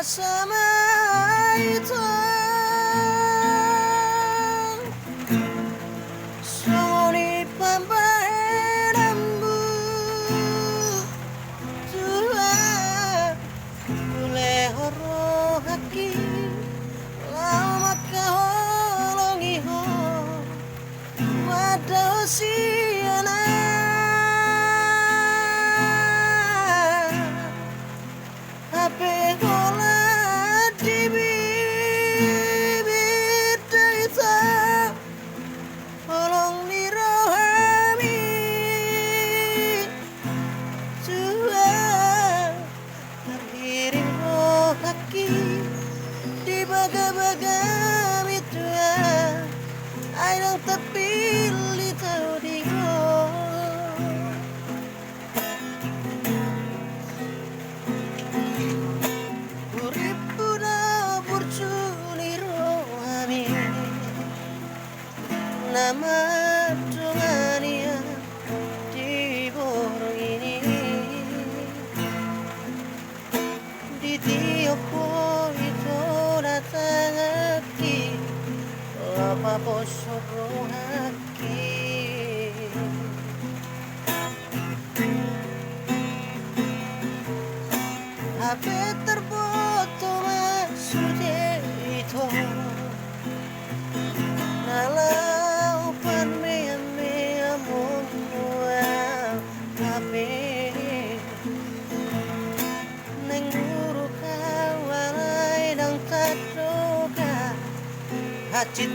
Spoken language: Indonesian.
sama itu songoni pambaherambu tua boleh horo haki lama kaholongi ho wadah siana Hape hola di bibir daita Tolong dirohami Tuhan terhiring roh kaki Di baga-baga Tuhan Aidang terpilih tahu dingo Nama Tuhannya di borong ini di tioko itu datang haki lapa bosoro haki HP terpotong sudah itu nalau pan mea munua HP neng guru kawalai dang tadoka hacit